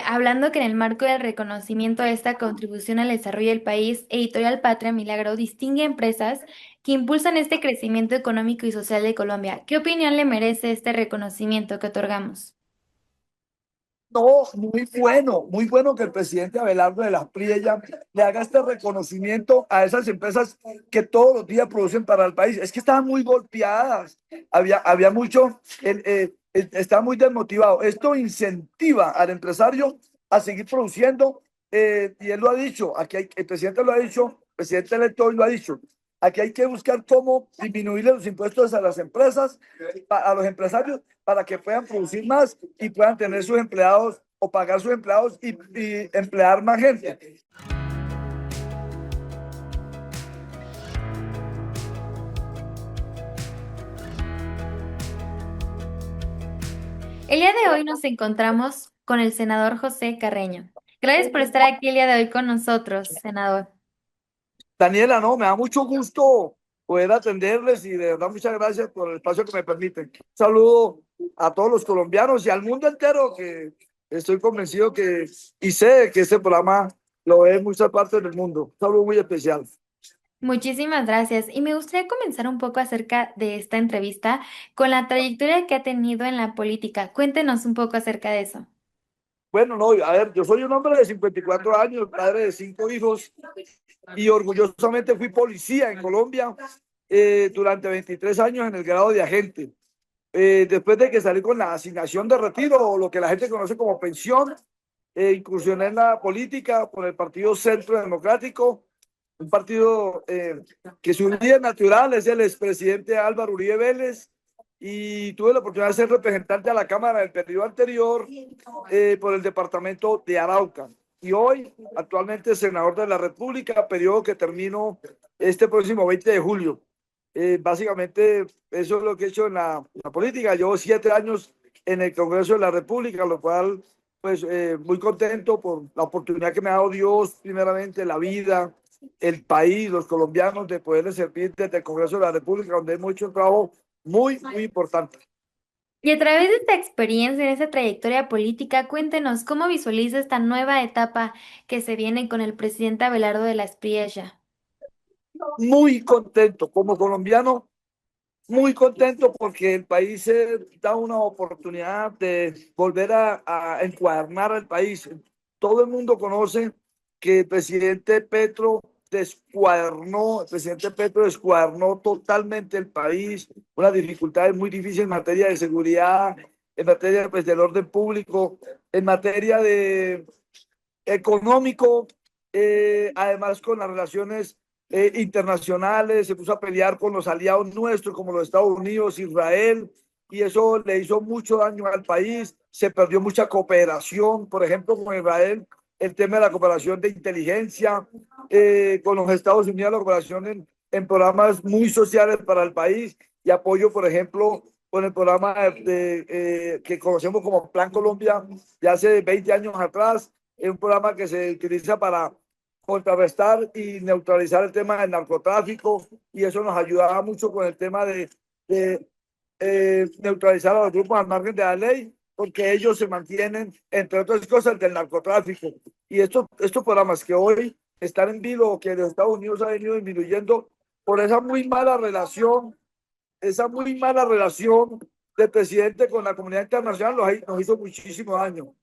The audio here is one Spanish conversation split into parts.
Hablando que en el marco del reconocimiento de esta contribución al desarrollo del país, Editorial Patria Milagro distingue empresas que impulsan este crecimiento económico y social de Colombia. ¿Qué opinión le merece este reconocimiento que otorgamos? No, muy bueno que el presidente Abelardo de la Priella le haga este reconocimiento a esas empresas que todos los días producen para el país. Es que estaban muy golpeadas, había mucho, estaba muy desmotivado. Esto incentiva al empresario a seguir produciendo, y él lo ha dicho, el presidente lo ha dicho, el presidente electo hoy lo ha dicho. Aquí hay que buscar cómo disminuirle los impuestos a las empresas, a los empresarios, para que puedan producir más y puedan tener sus empleados o pagar sus empleados y emplear más gente. El día de hoy nos encontramos con el senador José Carreño. Gracias por estar aquí el día de hoy con nosotros, senador. Daniela, no, me da mucho gusto poder atenderles y de verdad muchas gracias por el espacio que me permiten. Un saludo a todos los colombianos y al mundo entero, que estoy convencido que y sé que este programa lo ve en muchas partes del mundo. Un saludo muy especial. Muchísimas gracias. Y me gustaría comenzar un poco acerca de esta entrevista con la trayectoria que ha tenido en la política. Cuéntenos un poco acerca de eso. Bueno, no, a ver, yo soy un hombre de 54 años, padre de 5 hijos y orgullosamente fui policía en Colombia durante 23 años en el grado de agente. Después de que salí con la asignación de retiro, o lo que la gente conoce como pensión, incursioné en la política por el Partido Centro Democrático, un partido que su líder natural es el expresidente Álvaro Uribe Vélez, y tuve la oportunidad de ser representante a la Cámara del periodo anterior por el departamento de Arauca. Y hoy, actualmente, senador de la República, periodo que termino este próximo 20 de julio. Básicamente, eso es lo que he hecho en la política. Llevo 7 años en el Congreso de la República, lo cual, pues, muy contento por la oportunidad que me ha dado Dios, primeramente, la vida, el país, los colombianos, de poderles servir desde el Congreso de la República, donde hemos hecho un trabajo muy importante. Y a través de esta experiencia, en esta trayectoria política, cuéntenos cómo visualiza esta nueva etapa que se viene con el presidente Abelardo de la Espriella. Muy contento como colombiano, muy contento porque el país se da una oportunidad de volver a encuadernar al país. Todo el mundo conoce que el presidente Petro descuadernó totalmente el país, unas dificultades muy difíciles en materia de seguridad, en materia, pues, del orden público, en materia de económico, además con las relaciones internacionales, se puso a pelear con los aliados nuestros como los Estados Unidos, Israel, y eso le hizo mucho daño al país. Se perdió mucha cooperación, por ejemplo, con Israel, el tema de la cooperación de inteligencia, con los Estados Unidos, la cooperación en programas muy sociales para el país y apoyo, por ejemplo, con el programa que conocemos como Plan Colombia de hace 20 años atrás. Es un programa que se utiliza para contrarrestar y neutralizar el tema del narcotráfico, y eso nos ayudaba mucho con el tema de neutralizar a los grupos al margen de la ley, porque ellos se mantienen, entre otras cosas, del narcotráfico. Y estos programas que hoy están en vilo, que los Estados Unidos ha venido disminuyendo por esa muy mala relación del presidente con la comunidad internacional, nos hizo muchísimo daño.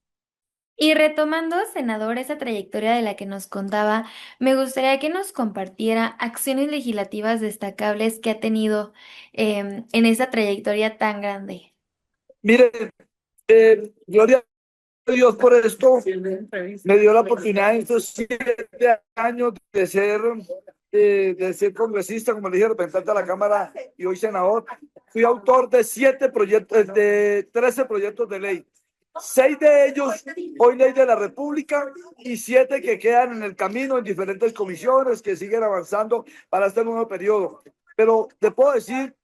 Y retomando, senador, esa trayectoria de la que nos contaba, me gustaría que nos compartiera acciones legislativas destacables que ha tenido en esa trayectoria tan grande. Mire, gloria a Dios por esto. Me dio la oportunidad en estos 7 años de ser congresista, como le dije, representante a la Cámara y hoy senador. Fui autor de 7 proyectos, de 13 proyectos de ley. 6 de ellos hoy ley de la República y 7 que quedan en el camino en diferentes comisiones que siguen avanzando para este nuevo periodo. Pero te puedo decir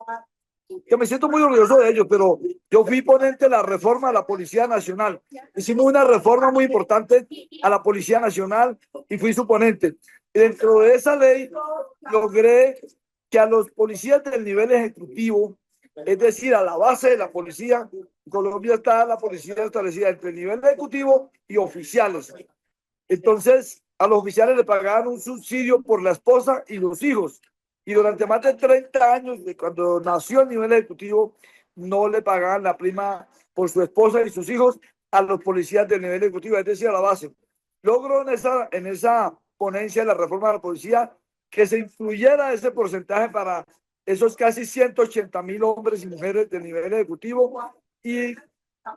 que me siento muy orgulloso de ellos, pero yo fui ponente de la reforma a la Policía Nacional. Hicimos una reforma muy importante a la Policía Nacional y fui su ponente. Y dentro de esa ley logré que a los policías del nivel ejecutivo es decir, a la base de la policía. En Colombia está la policía establecida entre el nivel ejecutivo y oficiales. Entonces, a los oficiales le pagaban un subsidio por la esposa y los hijos. Y durante más de 30 años, de cuando nació el nivel ejecutivo, no le pagaban la prima por su esposa y sus hijos a los policías del nivel ejecutivo, es decir, a la base. Logró en esa ponencia de la reforma de la policía que se incluyera ese porcentaje para esos casi 180.000 hombres y mujeres del nivel ejecutivo. Y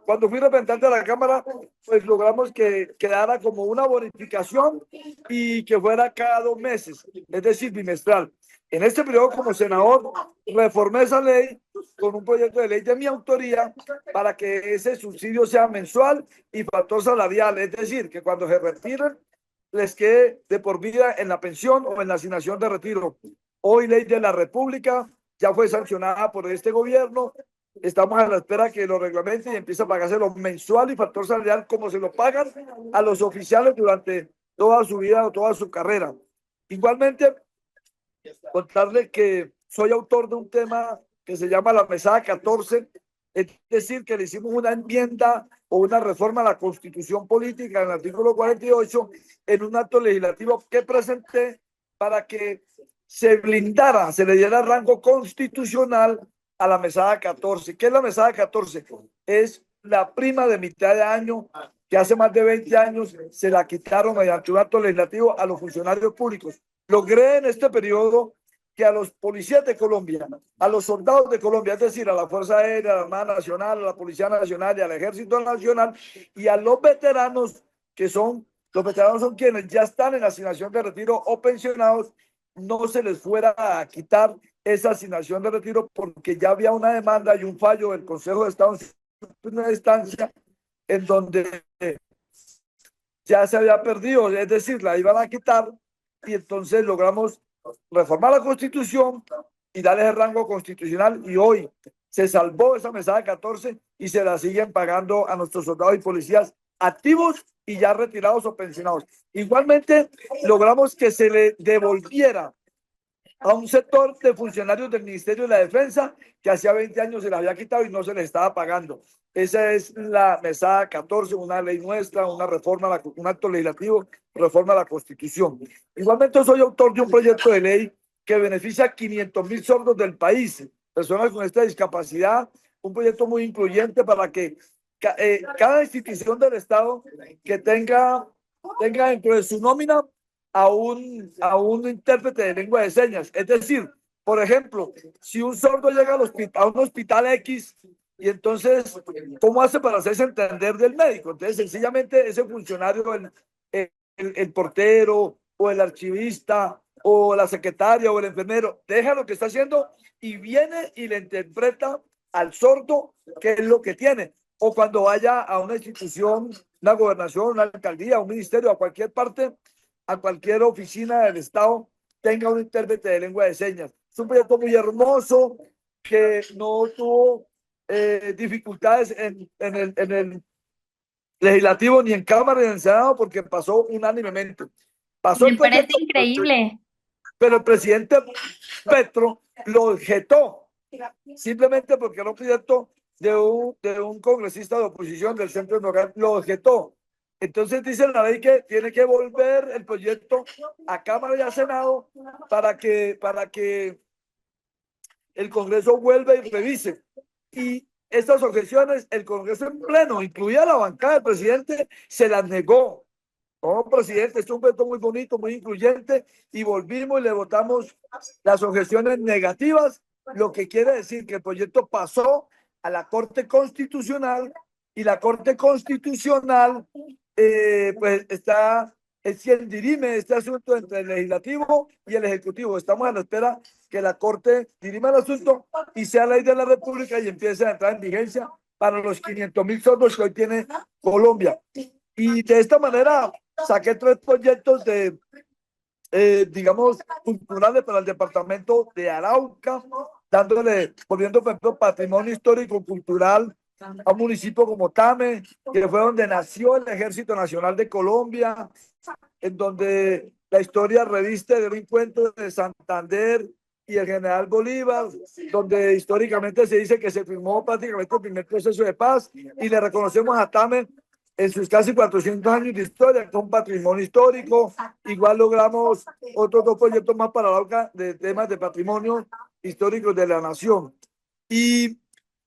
cuando fui representante de la Cámara, pues logramos que quedara como una bonificación y que fuera cada 2 meses, es decir, bimestral. En este periodo, como senador, reformé esa ley con un proyecto de ley de mi autoría para que ese subsidio sea mensual y factor salarial, es decir, que cuando se retiren les quede de por vida en la pensión o en la asignación de retiro. Hoy ley de la República, ya fue sancionada por este gobierno. Estamos a la espera que lo reglamente y empiece a pagárselo mensual y factor salarial como se lo pagan a los oficiales durante toda su vida o toda su carrera. Igualmente, contarle que soy autor de un tema que se llama la Mesada 14, es decir, que le hicimos una enmienda o una reforma a la Constitución Política en el artículo 48 en un acto legislativo que presenté para que se blindara, se le diera rango constitucional a la Mesada 14. ¿Qué es la Mesada 14? Es la prima de mitad de año que hace más de 20 años se la quitaron mediante un acto legislativo a los funcionarios públicos. Logré en este periodo que a los policías de Colombia, a los soldados de Colombia, es decir, a la Fuerza Aérea, a la Armada Nacional, a la Policía Nacional y al Ejército Nacional, y a los veteranos, los veteranos son quienes ya están en asignación de retiro o pensionados, no se les fuera a quitar esa asignación de retiro porque ya había una demanda y un fallo del Consejo de Estado en una instancia en donde ya se había perdido, es decir, la iban a quitar y entonces logramos reformar la Constitución y darles el rango constitucional y hoy se salvó esa mesada 14 y se la siguen pagando a nuestros soldados y policías activos y ya retirados o pensionados. Igualmente logramos que se le devolviera a un sector de funcionarios del Ministerio de la Defensa que hacía 20 años se les había quitado y no se les estaba pagando. Esa es la mesada 14, una ley nuestra, una reforma, un acto legislativo, reforma a la Constitución. Igualmente soy autor de un proyecto de ley que beneficia a 500.000 sordos del país, personas con esta discapacidad, un proyecto muy incluyente para que cada institución del Estado que tenga dentro de su nómina a un intérprete de lengua de señas. Es decir, por ejemplo, si un sordo llega a un hospital X y entonces, ¿cómo hace para hacerse entender del médico? Entonces, sencillamente ese funcionario, el portero o el archivista o la secretaria o el enfermero, deja lo que está haciendo y viene y le interpreta al sordo qué es lo que tiene. O cuando vaya a una institución, una gobernación, una alcaldía, un ministerio, a cualquier parte, a cualquier oficina del Estado, tenga un intérprete de lengua de señas. Es un proyecto muy hermoso que no tuvo dificultades en el legislativo, ni en Cámara, ni en Senado, porque pasó unánimemente. Pasó el Me parece proyecto, increíble. pero el presidente Petro lo objetó, simplemente porque era un proyecto de un congresista de oposición del Centro Democrático, lo objetó. Entonces dice la ley que tiene que volver el proyecto a Cámara y a Senado para que el Congreso vuelva y revise. Y estas objeciones, el Congreso en pleno, incluida la bancada del presidente, se las negó. Oh, presidente, es un veto muy bonito, muy incluyente, y volvimos y le votamos las objeciones negativas, lo que quiere decir que el proyecto pasó a la Corte Constitucional y la Corte Constitucional pues es quien dirime este asunto entre el legislativo y el ejecutivo. Estamos a la espera que la Corte dirima el asunto y sea ley de la República y empiece a entrar en vigencia para los 500.000 sordos que hoy tiene Colombia. Y de esta manera saqué 3 proyectos digamos, culturales para el departamento de Arauca, volviendo, por ejemplo, patrimonio histórico cultural a un municipio como Tame, que fue donde nació el Ejército Nacional de Colombia, en donde la historia reviste de un encuentro de Santander y el general Bolívar, donde históricamente se dice que se firmó prácticamente el primer proceso de paz, y le reconocemos a Tamer en sus casi 400 años de historia, con patrimonio histórico. Igual logramos otros dos proyectos más para la OCA de temas de patrimonio histórico de la nación. Y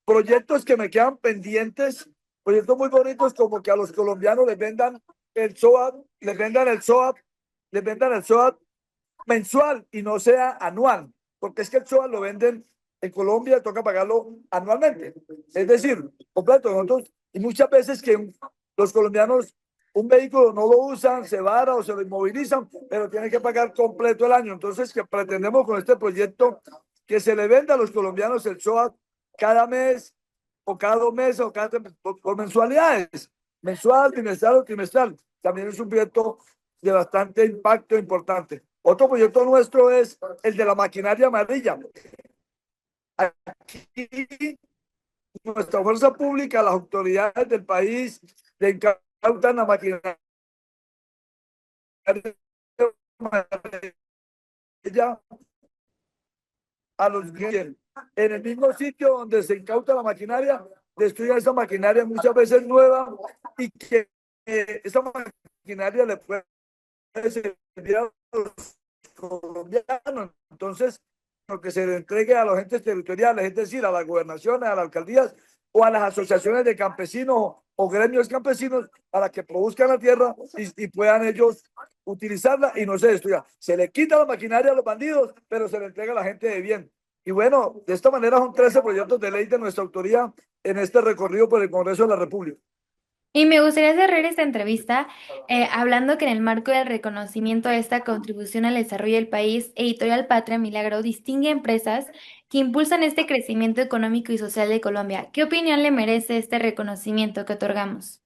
proyectos que me quedan pendientes, proyectos muy bonitos, como que a los colombianos les vendan el SOAT, les vendan el SOAT mensual y no sea anual, porque es que el SOAT lo venden en Colombia, toca pagarlo anualmente. Es decir, completo, nosotros, y muchas veces que los colombianos un vehículo no lo usan, se vara o se lo inmovilizan, pero tienen que pagar completo el año. Entonces, que pretendemos con este proyecto que se le venda a los colombianos el SOAT cada mes o cada 2 meses o cada por mensualidades, mensual, trimestral o trimestral. También es un proyecto de bastante impacto importante. Otro proyecto nuestro es el de la maquinaria amarilla. Aquí nuestra fuerza pública, las autoridades del país le incautan la maquinaria amarilla a los guías. En el mismo sitio donde se incauta la maquinaria, destruyen esa maquinaria muchas veces nueva, y que esa maquinaria le puede servir a los colombianos. Entonces, lo que se le entregue a los entes territoriales, es decir, a las gobernaciones, a las alcaldías o a las asociaciones de campesinos o gremios campesinos, para que produzcan la tierra y puedan ellos utilizarla y no se destruya. Se le quita la maquinaria a los bandidos, pero se le entrega a la gente de bien. Y bueno, de esta manera son 13 proyectos de ley de nuestra autoría en este recorrido por el Congreso de la República. Y me gustaría cerrar esta entrevista hablando que en el marco del reconocimiento de esta contribución al desarrollo del país, Editorial Patria Milagro distingue empresas que impulsan este crecimiento económico y social de Colombia. ¿Qué opinión le merece este reconocimiento que otorgamos?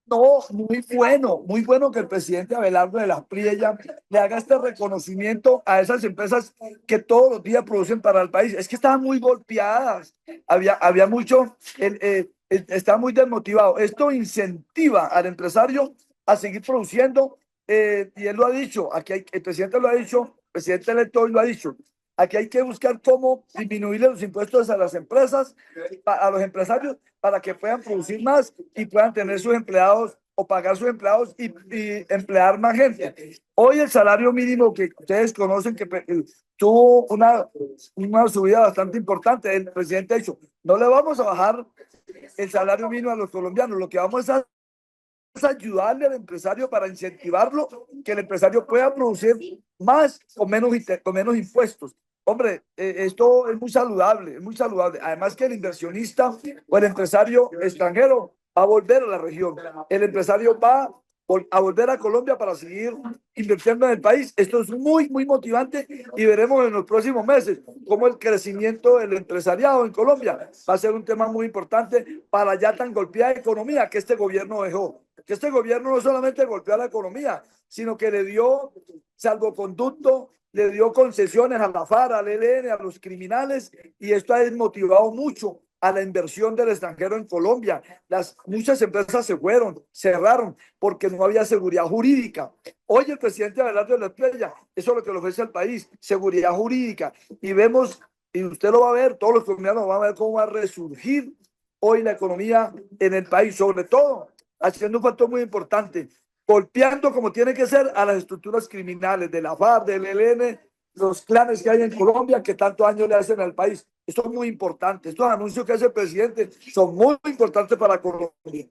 No, muy bueno que el presidente Abelardo de la Priella le haga este reconocimiento a esas empresas que todos los días producen para el país. Es que estaban muy golpeadas, había mucho, está muy desmotivado. Esto incentiva al empresario a seguir produciendo, y él lo ha dicho, el presidente lo ha dicho, el presidente electo hoy lo ha dicho. Aquí hay que buscar cómo disminuir los impuestos a las empresas, a los empresarios, para que puedan producir más y puedan tener sus empleados o pagar sus empleados y emplear más gente. Hoy el salario mínimo que ustedes conocen que tuvo una subida bastante importante. El presidente ha dicho, no le vamos a bajar el salario mínimo a los colombianos, lo que vamos a es ayudarle al empresario para incentivarlo, que el empresario pueda producir más con menos impuestos. Hombre, esto es muy saludable, es muy saludable. Además que el inversionista o el empresario extranjero va a volver a la región. El empresario va a volver a Colombia para seguir invirtiendo en el país. Esto es muy motivante, y veremos en los próximos meses cómo el crecimiento del empresariado en Colombia va a ser un tema muy importante para ya tan golpeada economía que este gobierno dejó. Que este gobierno no solamente golpeó a la economía, sino que le dio salvoconducto, le dio concesiones a la FARC, al ELN, a los criminales, y esto ha desmotivado mucho a la inversión del extranjero en Colombia. Muchas empresas se fueron, cerraron, porque no había seguridad jurídica. Hoy el presidente Abelardo de la Espriella, eso es lo que le ofrece al país, seguridad jurídica. Y vemos, y usted lo va a ver, todos los colombianos van a ver cómo va a resurgir hoy la economía en el país, sobre todo haciendo un factor muy importante, golpeando como tiene que ser a las estructuras criminales de la FARC, del ELN, los clanes que hay en Colombia que tanto daño le hacen al país. Esto es muy importante. Estos anuncios que hace el presidente son muy importantes para Colombia.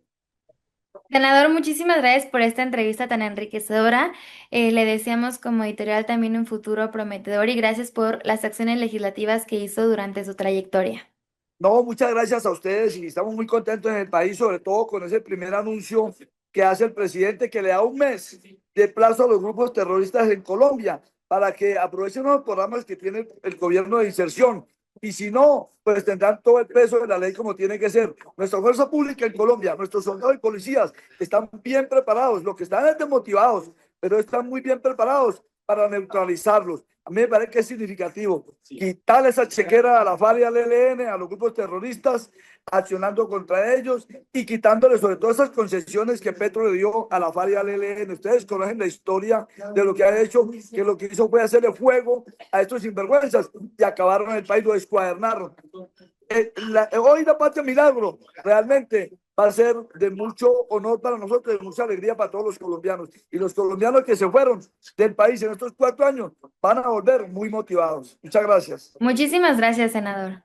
Senador, muchísimas gracias por esta entrevista tan enriquecedora. Le deseamos como editorial también un futuro prometedor y gracias por las acciones legislativas que hizo durante su trayectoria. No, muchas gracias a ustedes, y estamos muy contentos en el país, sobre todo con ese primer anuncio que hace el presidente, que le da 1 mes de plazo a los grupos terroristas en Colombia para que aprovechen los programas que tiene el gobierno de inserción. Y si no, pues tendrán todo el peso de la ley como tiene que ser. Nuestra fuerza pública en Colombia, nuestros soldados y policías están bien preparados, lo que están es desmotivados, pero están muy bien preparados para neutralizarlos. A mí me parece que es significativo quitar esa chequera a la FARC y al ELN, a los grupos terroristas, accionando contra ellos y quitándole sobre todo esas concesiones que Petro le dio a la FARC y al ELN. Ustedes conocen la historia de lo que ha hecho, que lo que hizo fue hacerle fuego a estos sinvergüenzas y acabaron el país, lo descuadernaron. Hoy la Patria Milagro realmente va a ser de mucho honor para nosotros, de mucha alegría para todos los colombianos. Y los colombianos que se fueron del país en estos 4 años van a volver muy motivados. Muchas gracias. Muchísimas gracias, senador.